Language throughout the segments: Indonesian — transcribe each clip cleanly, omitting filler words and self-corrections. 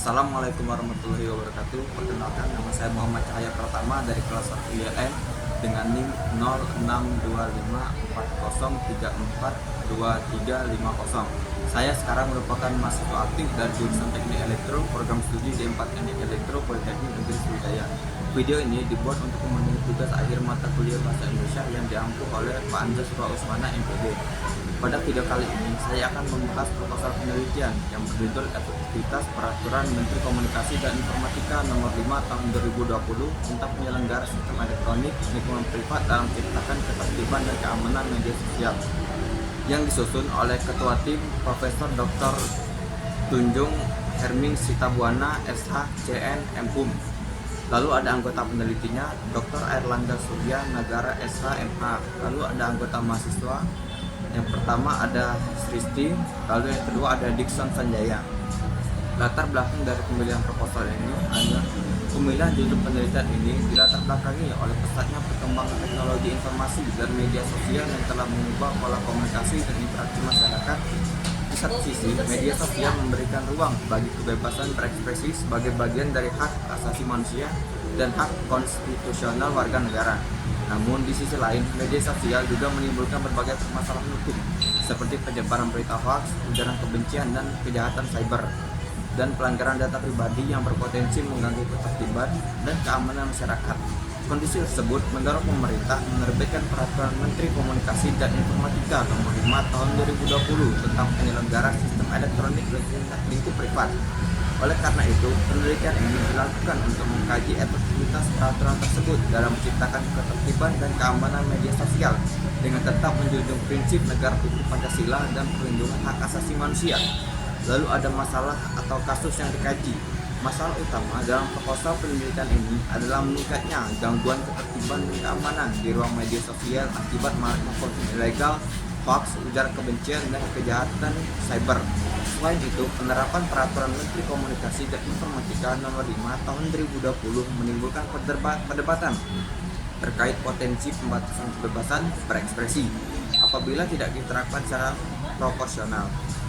Assalamualaikum warahmatullahi wabarakatuh. Perkenalkan, nama saya Muhammad Cahaya Pratama dari kelas 1 ILM dengan NIM 062540342350. Saya sekarang merupakan mahasiswa aktif dari jurusan Teknik Elektro, program studi D4 Teknik Elektro Politeknik Negeri Sriwijaya. Video ini dibuat untuk memenuhi tugas akhir mata kuliah Bahasa Indonesia yang diampu oleh Pak Anjas Usmana MPD. Pada video kali ini, saya akan membahas proposal penelitian yang berjudul Efektivitas Peraturan Menteri Komunikasi dan Informatika Nomor 5 Tahun 2020 tentang penyelenggara sistem elektronik lingkungan privat dalam menciptakan ketertiban dan keamanan media sosial, yang disusun oleh Ketua Tim Profesor Dr. Tunjung Herming Sitabuana, SH, CN, MHUM. Lalu ada anggota penelitinya Dr. Airlangga Surya Nagara, SH, MH. Lalu ada anggota mahasiswa. Yang pertama ada Sristi, lalu yang kedua ada Dixon Sanjaya. Latar belakang dari pemilihan proposal ini adalah pemilihan judul penelitian ini dilatar belakangi oleh pesatnya perkembangan teknologi informasi dan media sosial yang telah mengubah pola komunikasi dan interaksi masyarakat. Di satu sisi, media sosial memberikan ruang bagi kebebasan berekspresi sebagai bagian dari hak asasi manusia dan hak konstitusional warga negara. Namun di sisi lain, media sosial juga menimbulkan berbagai permasalahan hukum seperti penyebaran berita hoaks, ujaran kebencian dan kejahatan cyber, dan pelanggaran data pribadi yang berpotensi mengganggu ketertiban dan keamanan masyarakat. Kondisi tersebut mendorong pemerintah menerbitkan Peraturan Menteri Komunikasi dan Informatika Nomor 5 Tahun 2020 tentang penyelenggara sistem elektronik lingkup privat. Oleh karena itu, penelitian ini dilakukan untuk mengkaji efektivitas peraturan tersebut dalam menciptakan ketertiban dan keamanan media sosial dengan tetap menjunjung prinsip negara hukum Pancasila dan perlindungan hak asasi manusia. Lalu ada masalah atau kasus yang dikaji. Masalah utama dalam proposal penelitian ini adalah meningkatnya gangguan ketertiban dan keamanan di ruang media sosial akibat maraknya konten ilegal, hoaks, ujaran kebencian, dan kejahatan cyber. Selain itu, penerapan Peraturan Menteri Komunikasi dan Informatika Nomor 5 Tahun 2020 menimbulkan perdebatan terkait potensi pembatasan kebebasan berekspresi apabila tidak diterapkan secara proporsional.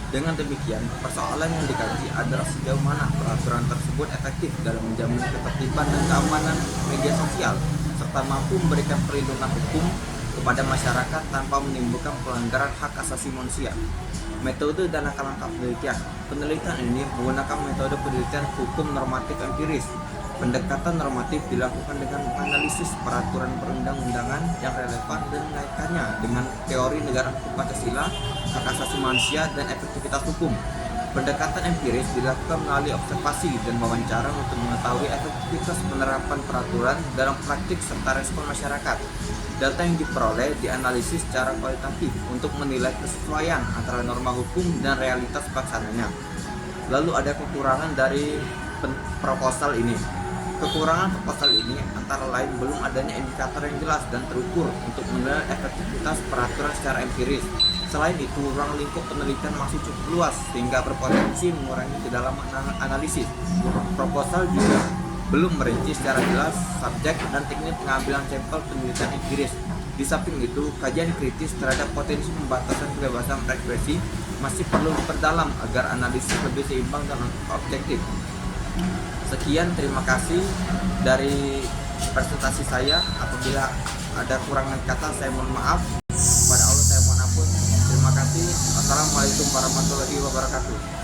Dengan demikian, persoalan yang dikaji adalah sejauh mana peraturan tersebut efektif dalam menjamin ketertiban dan keamanan media sosial, serta mampu memberikan perlindungan hukum kepada masyarakat tanpa menimbulkan pelanggaran hak asasi manusia. Metode dan langkah-langkah penelitian. Penelitian ini menggunakan metode penelitian hukum normatif empiris. Pendekatan normatif dilakukan dengan menganalisis peraturan perundang-undangan yang relevan dan mengaitkannya dengan teori negara hukum Pancasila, hak asasi manusia, dan efektivitas hukum. Pendekatan empiris dilakukan melalui observasi dan wawancara untuk mengetahui efektivitas penerapan peraturan dalam praktik serta respon masyarakat. Data yang diperoleh dianalisis secara kualitatif untuk menilai kesesuaian antara norma hukum dan realitas pelaksananya. Lalu ada kekurangan dari proposal ini. Kekurangan proposal ini antara lain belum adanya indikator yang jelas dan terukur untuk menilai efektivitas peraturan secara empiris. Selain itu, ruang lingkup penelitian masih cukup luas sehingga berpotensi mengurangi kedalaman analisis. Proposal juga belum merinci secara jelas subjek dan teknik pengambilan sampel penelitian empiris. Di samping itu, kajian kritis terhadap potensi pembatasan kebebasan berekspresi masih perlu diperdalam agar analisis lebih seimbang dan objektif. Sekian, terima kasih dari presentasi saya. Apabila ada kurangan kata, saya mohon maaf. Pada Allah saya mohon ampun. Terima kasih. Wassalamualaikum warahmatullahi wabarakatuh.